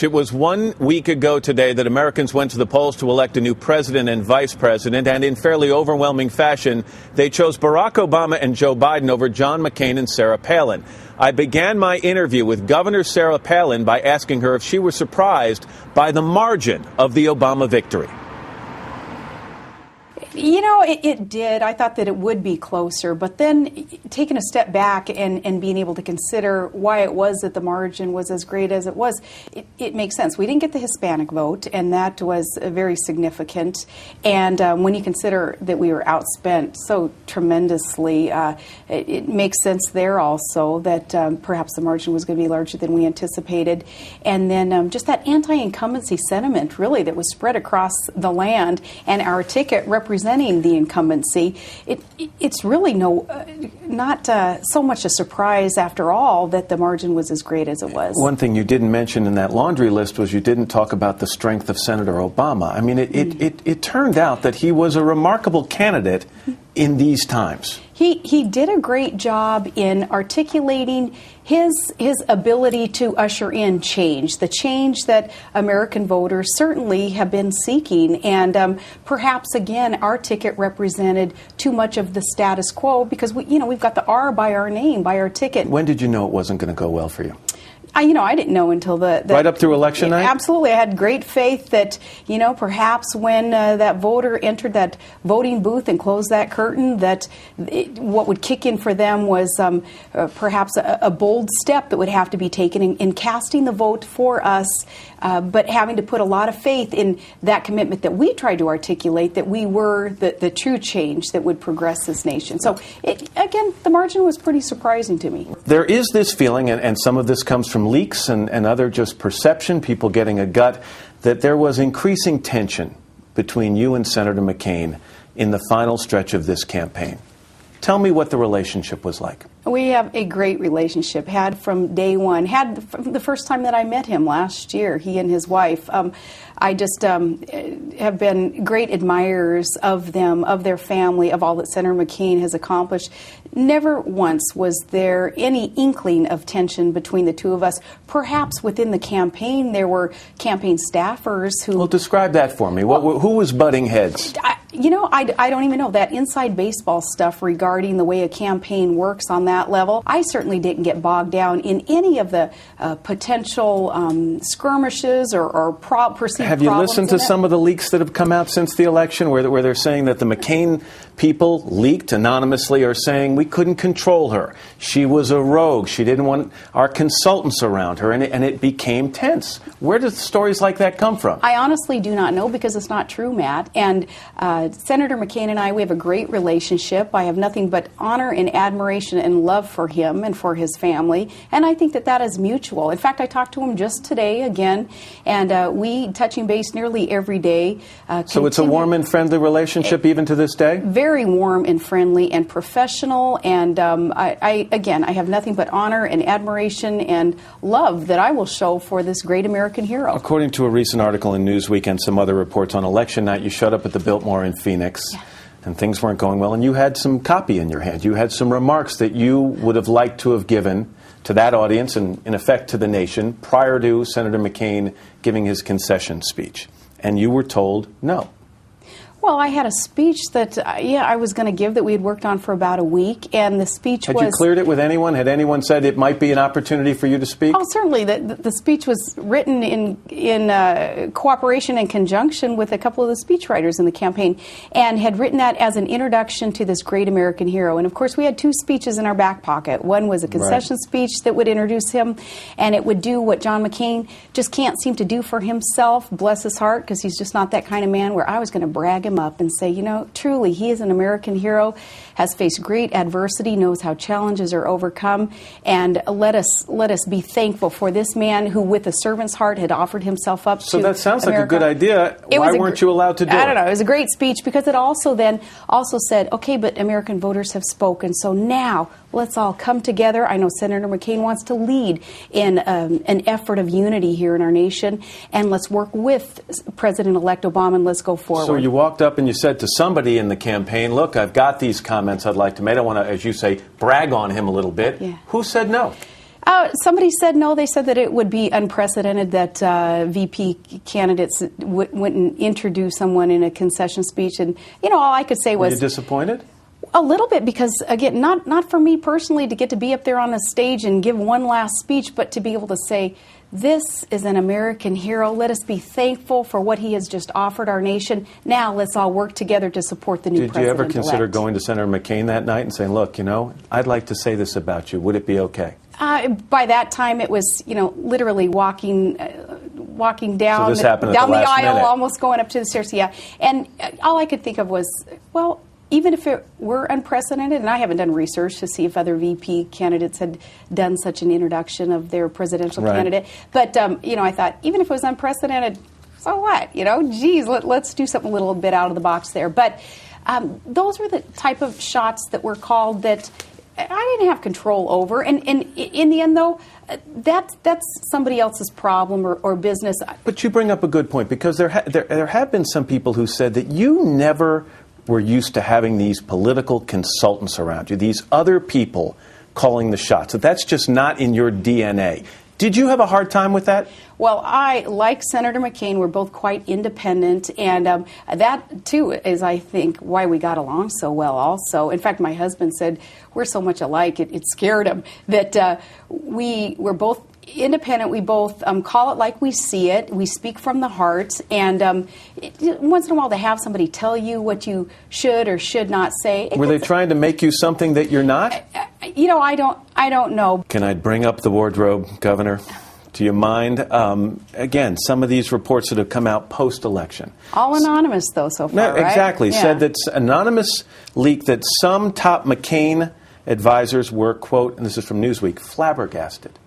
It was 1 week ago today that Americans went to the polls to elect a new president and vice president, and in fairly overwhelming fashion, they chose Barack Obama and Joe Biden over John McCain and Sarah Palin. I began my interview with Governor Sarah Palin by asking her if she was surprised by the margin of the Obama victory. You know, it did. I thought that it would be closer, but then taking a step back and being able to consider why it was that the margin was as great as it was, it makes sense. We didn't get the Hispanic vote, and that was very significant. And when you consider that we were outspent so tremendously, it makes sense there also that perhaps the margin was going to be larger than we anticipated. And then just that anti-incumbency sentiment, really, that was spread across the land, and our ticket representing the incumbency, it's really not so much a surprise after all that the margin was as great as it was. One thing you didn't mention in that laundry list was you didn't talk about the strength of Senator Obama. I mean, it turned out that he was a remarkable candidate in these times. He did a great job in articulating his ability to usher in change, the change that American voters certainly have been seeking. And perhaps, again, our ticket represented too much of the status quo because we've got the R by our name, by our ticket. When did you know it wasn't going to go well for you? I didn't know until the right up through election night? Absolutely. I had great faith that, perhaps when that voter entered that voting booth and closed that curtain, that what would kick in for them was perhaps a bold step that would have to be taken in casting the vote for us, but having to put a lot of faith in that commitment that we tried to articulate, that we were the true change that would progress this nation. So, again, the margin was pretty surprising to me. There is this feeling, and some of this comes from leaks and other just perception, people getting a gut, that there was increasing tension between you and Senator McCain in the final stretch of this campaign. Tell me what the relationship was like. We have a great relationship, had from day one, had from the first time that I met him last year, he and his wife. I just have been great admirers of them, of their family, of all that Senator McCain has accomplished. Never once was there any inkling of tension between the two of us. Perhaps within the campaign there were campaign staffers who... Well, describe that for me. Who was butting heads? I don't even know. That inside baseball stuff regarding the way a campaign works on that level, I certainly didn't get bogged down in any of the potential skirmishes or perceived Have you listened to some of the leaks that have come out since the election where they're saying that the McCain people leaked anonymously are saying we couldn't control her. She was a rogue. She didn't want our consultants around her, and it became tense. Where do stories like that come from? I honestly do not know because it's not true, Matt. And Senator McCain and I, we have a great relationship. I have nothing but honor and admiration and love for him and for his family. And I think that is mutual. In fact, I talked to him just today again, and we touching base nearly every day. So it's a warm and friendly relationship even to this day? Very warm and friendly and professional. And I have nothing but honor and admiration and love that I will show for this great American hero. According to a recent article in Newsweek and some other reports on election night, you showed up at the Biltmore in Phoenix, and things weren't going well, and you had some copy in your hand. You had some remarks that you would have liked to have given to that audience and, in effect, to the nation prior to Senator McCain giving his concession speech. And you were told no. Well, I had a speech that, I was going to give that we had worked on for about a week, and the speech was... Had you cleared it with anyone? Had anyone said it might be an opportunity for you to speak? Oh, certainly. The speech was written in cooperation and conjunction with a couple of the speechwriters in the campaign, and had written that as an introduction to this great American hero. And, of course, we had two speeches in our back pocket. One was a concession speech that would introduce him, and it would do what John McCain just can't seem to do for himself, bless his heart, because he's just not that kind of man, where I was going to brag him up and say, truly, he is an American hero, has faced great adversity, knows how challenges are overcome, and let us be thankful for this man who, with a servant's heart, had offered himself up to America. So that sounds like a good idea. Why weren't you allowed to do it? I don't know. It was a great speech because it also said, okay, but American voters have spoken, so now let's all come together. I know Senator McCain wants to lead in an effort of unity here in our nation, and let's work with President-elect Obama and let's go forward. So you walked up and you said to somebody in the campaign, look, I've got these comments I'd like to make. I want to, as you say, brag on him a little bit. Yeah. Who said no? Somebody said no. They said that it would be unprecedented that VP candidates wouldn't introduce someone in a concession speech. And, all I could say was... Were you disappointed? A little bit, because, again, not for me personally to get to be up there on a stage and give one last speech, but to be able to say, this is an American hero. Let us be thankful for what he has just offered our nation. Now let's all work together to support the new president. Did you ever consider going to Senator McCain that night and saying, look, I'd like to say this about you. Would it be okay? By that time, it was, literally walking down the aisle, minute. almost going up to the stairs. Yeah, and all I could think of was, well, even if it were unprecedented, and I haven't done research to see if other VP candidates had done such an introduction of their presidential candidate, but I thought, even if it was unprecedented, so what? Let's do something a little bit out of the box there. But those were the type of shots that were called that I didn't have control over, and in the end, though, that's somebody else's problem or business. But you bring up a good point, because there have been some people who said that you never were used to having these political consultants around you, these other people calling the shots. That's just not in your DNA. Did you have a hard time with that? Well, I, like Senator McCain, we're both quite independent, and that, too, is, I think, why we got along so well also. In fact, my husband said we're so much alike, it scared him, that we were both independent. We both call it like we see it. We speak from the heart, and once in a while to have somebody tell you what you should or should not say. Were they trying to make you something that you're not? I don't know. Can I bring up the wardrobe, Governor? Do you mind? Again, some of these reports that have come out post-election. All anonymous, though, so far, right? Exactly. Yeah. Said that anonymous leak that some top McCain advisors were, quote, and this is from Newsweek, flabbergasted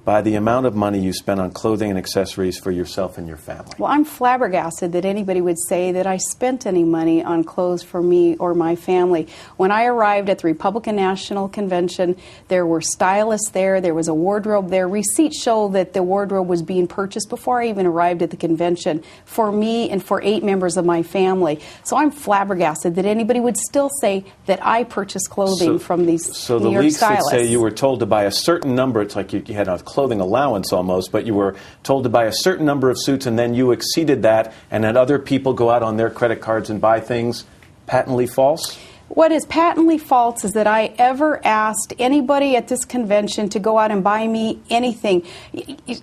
by the amount of money you spent on clothing and accessories for yourself and your family. Well, I'm flabbergasted that anybody would say that I spent any money on clothes for me or my family. When I arrived at the Republican National Convention, there were stylists there, there was a wardrobe there. Receipts show that the wardrobe was being purchased before I even arrived at the convention for me and for 8 members of my family. So I'm flabbergasted that anybody would still say that I purchased clothing from these New York stylists. So the leaks that say you were told to buy a certain number, it's like you had a clothing allowance almost, but you were told to buy a certain number of suits and then you exceeded that and had other people go out on their credit cards and buy things, patently false? What is patently false is that I ever asked anybody at this convention to go out and buy me anything.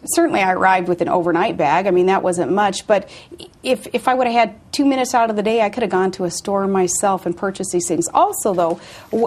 Certainly I arrived with an overnight bag. I mean, that wasn't much. But if I would have had 2 minutes out of the day, I could have gone to a store myself and purchased these things. Also, though,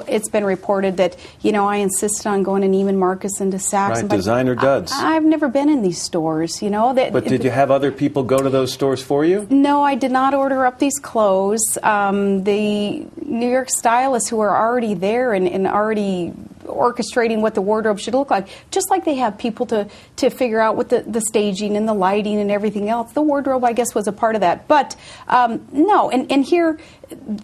it's been reported that, I insisted on going to Neiman Marcus and to Saks. Right, designer duds. I've never been in these stores, But did you have other people go to those stores for you? No, I did not order up these clothes. The New York stylists who are already there and already orchestrating what the wardrobe should look like, just like they have people to figure out what the staging and the lighting and everything else. The wardrobe, I guess, was a part of that. But no, and here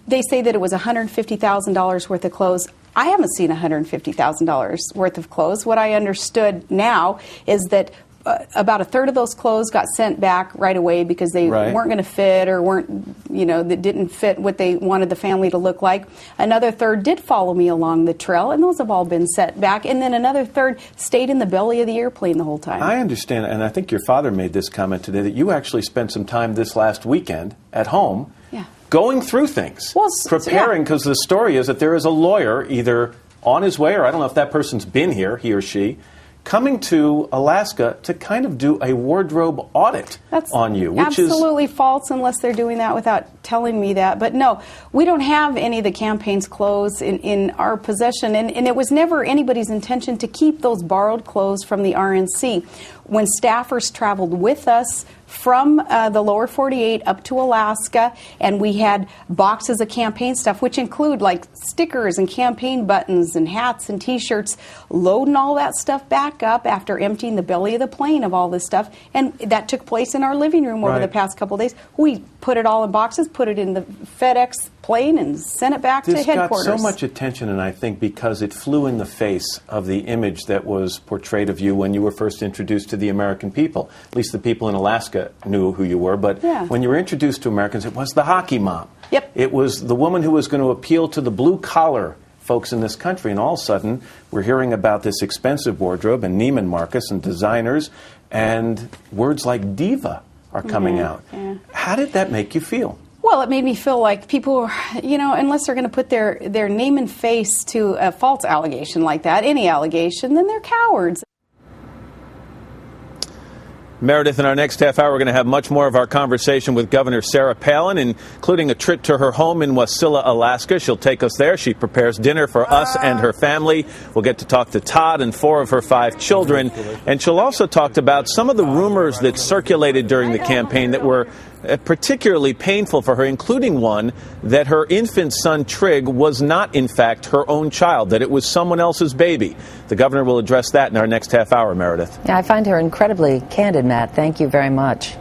they say that it was $150,000 worth of clothes. I haven't seen $150,000 worth of clothes. What I understood now is that about a third of those clothes got sent back right away because they weren't going to fit or that didn't fit what they wanted the family to look like. Another third did follow me along the trail, and those have all been sent back. And then another third stayed in the belly of the airplane the whole time. I understand, and I think your father made this comment today, that you actually spent some time this last weekend at home going through things, preparing, because the story is that there is a lawyer either on his way, or I don't know if that person's been here, he or she, coming to Alaska to kind of do a wardrobe audit on you. Which is absolutely false unless they're doing that without telling me that. But no, we don't have any of the campaign's clothes in our possession. And it was never anybody's intention to keep those borrowed clothes from the RNC. When staffers traveled with us from the lower 48 up to Alaska, and we had boxes of campaign stuff, which include like stickers and campaign buttons and hats and T-shirts, loading all that stuff back up after emptying the belly of the plane of all this stuff. And that took place in our living room over the past couple of days. We put it all in boxes, put it in the FedEx plane, and sent it back to headquarters. This got so much attention, and I think because it flew in the face of the image that was portrayed of you when you were first introduced to the American people. At least the people in Alaska knew who you were, but when you were introduced to Americans, it was the hockey mom. Yep. It was the woman who was going to appeal to the blue-collar folks in this country. And all of a sudden, we're hearing about this expensive wardrobe and Neiman Marcus and designers, and words like diva are coming out. Yeah. How did that make you feel? Well, it made me feel like people, unless they're going to put their name and face to a false allegation like that, any allegation, then they're cowards. Meredith, in our next half hour, we're going to have much more of our conversation with Governor Sarah Palin, including a trip to her home in Wasilla, Alaska. She'll take us there. She prepares dinner for us and her family. We'll get to talk to Todd and 4 of her 5 children. And she'll also talk about some of the rumors that circulated during the campaign that were particularly painful for her, including one that her infant son Trig was not, in fact, her own child, that it was someone else's baby. The governor will address that in our next half hour, Meredith. Yeah, I find her incredibly candid, Matt. Thank you very much.